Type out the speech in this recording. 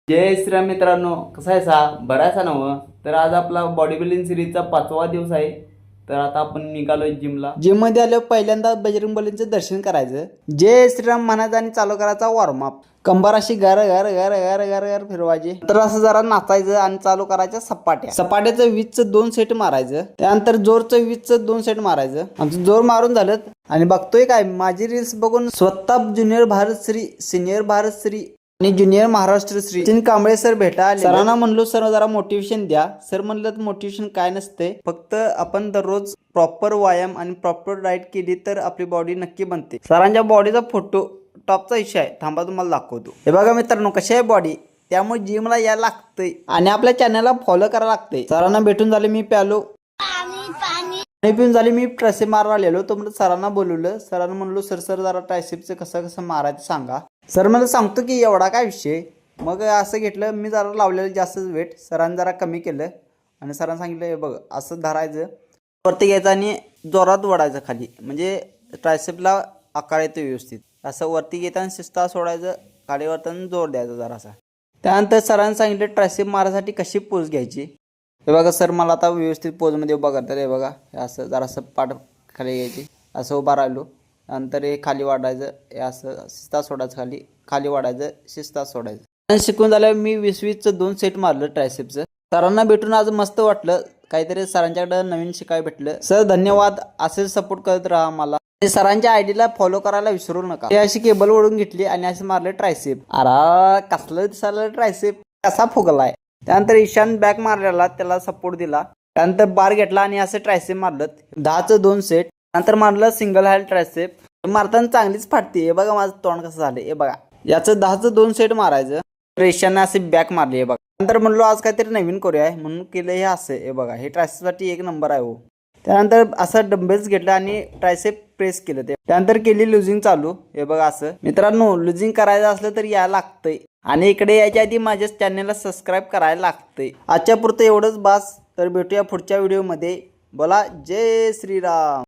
जय श्रीराम मित्रांनो, कसा आहे सा बरा आहे सा नव. तर आज आपला बॉडी बिल्डिंग सिरीजचा 5वा दिवस आहे. तर आता आपण निघालोय जिमला. जिम मध्ये आलो पहिल्यांदा बजरंग बलींचं दर्शन करायचं, जय श्रीराम म्हणायचं आणि चालू करायचा वॉर्मअप. कंबर अशी गर गर गर गर गर गर फिरवायची. तर असं जरा नाचायचं आणि चालू करायच्या सपाट्या. सपाट्याचं 20चं 2 सेट मारायचं. त्यानंतर जोरचं 20चं 2 सेट मारायचं. आमचं जोर मारून झालं आणि बघतोय काय माझी रील्स बघून स्वतः ज्युनियर भारतश्री, सिनियर भारतश्री आणि ज्युनियर महाराष्ट्र श्री सचिन कांबळे सर भेटा आले. सरांना म्हणलो सर जरा मोटिवेशन द्या. सर म्हणलं मोटिवेशन काय नसते, फक्त आपण दररोज प्रॉपर व्यायाम आणि प्रॉपर डाएट केली तर आपली बॉडी नक्की बनते. सरांच्या बॉडीचा फोटो टॉपचा इश्यू आहे, थांबा तुम्हाला दाखवतो. हे बघा मित्रांनो कशी आहे बॉडी. त्यामुळे जिमला यायला लागतंय आणि आपल्या चॅनलला फॉलो करायला लागतंय. सरांना भेटून झाले मी प्यालो पाणी पिऊन झाली मी ट्रायसेप मारवा आलेलो. तो म्हणजे सरांना बोलवलं. सरांना म्हणलो सर जरा ट्रायसेपचं कसं मारायचं सांगा. सर मला सांगतो की एवढा काय विषय. मग असं घेतलं मी जरा लावलेलं जास्तच वेट. सरांनी जरा कमी केलं आणि सरांनी सांगितलं बघ असं धरायचं, वरती घ्यायचं आणि जोरात वडायचं खाली, म्हणजे ट्रायसेपला आकार येतो व्यवस्थित. असं वरती घेताना शिस्ता सोडायचं, खाली वरताना जोर द्यायचा जरासा. त्यानंतर सरांनी सांगितलं ट्रायसेप मारायसाठी कशी पोज घ्यायची. हे बघा सर मला आता व्यवस्थित पोजमध्ये उभा करतात. हे बघा असं जरासं पाठ खाली घ्यायची, असं उभा राहिलो. नंतर हे खाली वाढायचं, हे असं शिस्ता सोडायचं, खाली खाली वाढायचं, शिस्ता सोडायचं. आणि शिकून झाल्यावर मी 20-20चं 2 सेट मारलं ट्रायसेपचं. सरांना भेटून आज मस्त वाटलं, काहीतरी सरांच्याकडे नवीन शिकायला भेटलं. सर धन्यवाद, असेच सपोर्ट करत राहा मला. सरांच्या आयडीला फॉलो करायला विसरू नका. अशी केबल ओढून घेतली आणि असं मारलं ट्रायसेप. अरे कसलं दिसायला ट्रायसेप, कसा फुगलाय. त्यानंतर ईशान बॅक मारलेला, त्याला सपोर्ट दिला. त्यानंतर बार घेतला आणि असं ट्रायसेप मारलं 10चं 2 सेट. नंतर मारलं सिंगल हँड ट्रायसेप. मारताना चांगलीच फाटते. हे बघा माझं तोंड कसं झालं. हे बघा याचं 10चं 2 सेट मारायचं. ईशानने असे बॅक मारली. हे बघा नंतर म्हणलो आज काहीतरी नवीन करूया म्हणून केलं हे असं. हे बघा हे ट्रायसेपसाठी 1 नंबर आहे हो. त्यानंतर असं डंबेल्स घेतलं आणि ट्रायसेप प्रेस केलं. त्यानंतर केली लुझिंग चालू. हे बघा असं. मित्रांनो लुझिंग करायचं असलं तर यायला लागतंय आणि इकडे यायच्या आधी माझ्या चॅनलला सबस्क्राईब करायला लागतंय. आजच्या पुरतं एवढंच बास. तर भेटूया पुढच्या व्हिडिओमध्ये. बोला जय श्रीराम.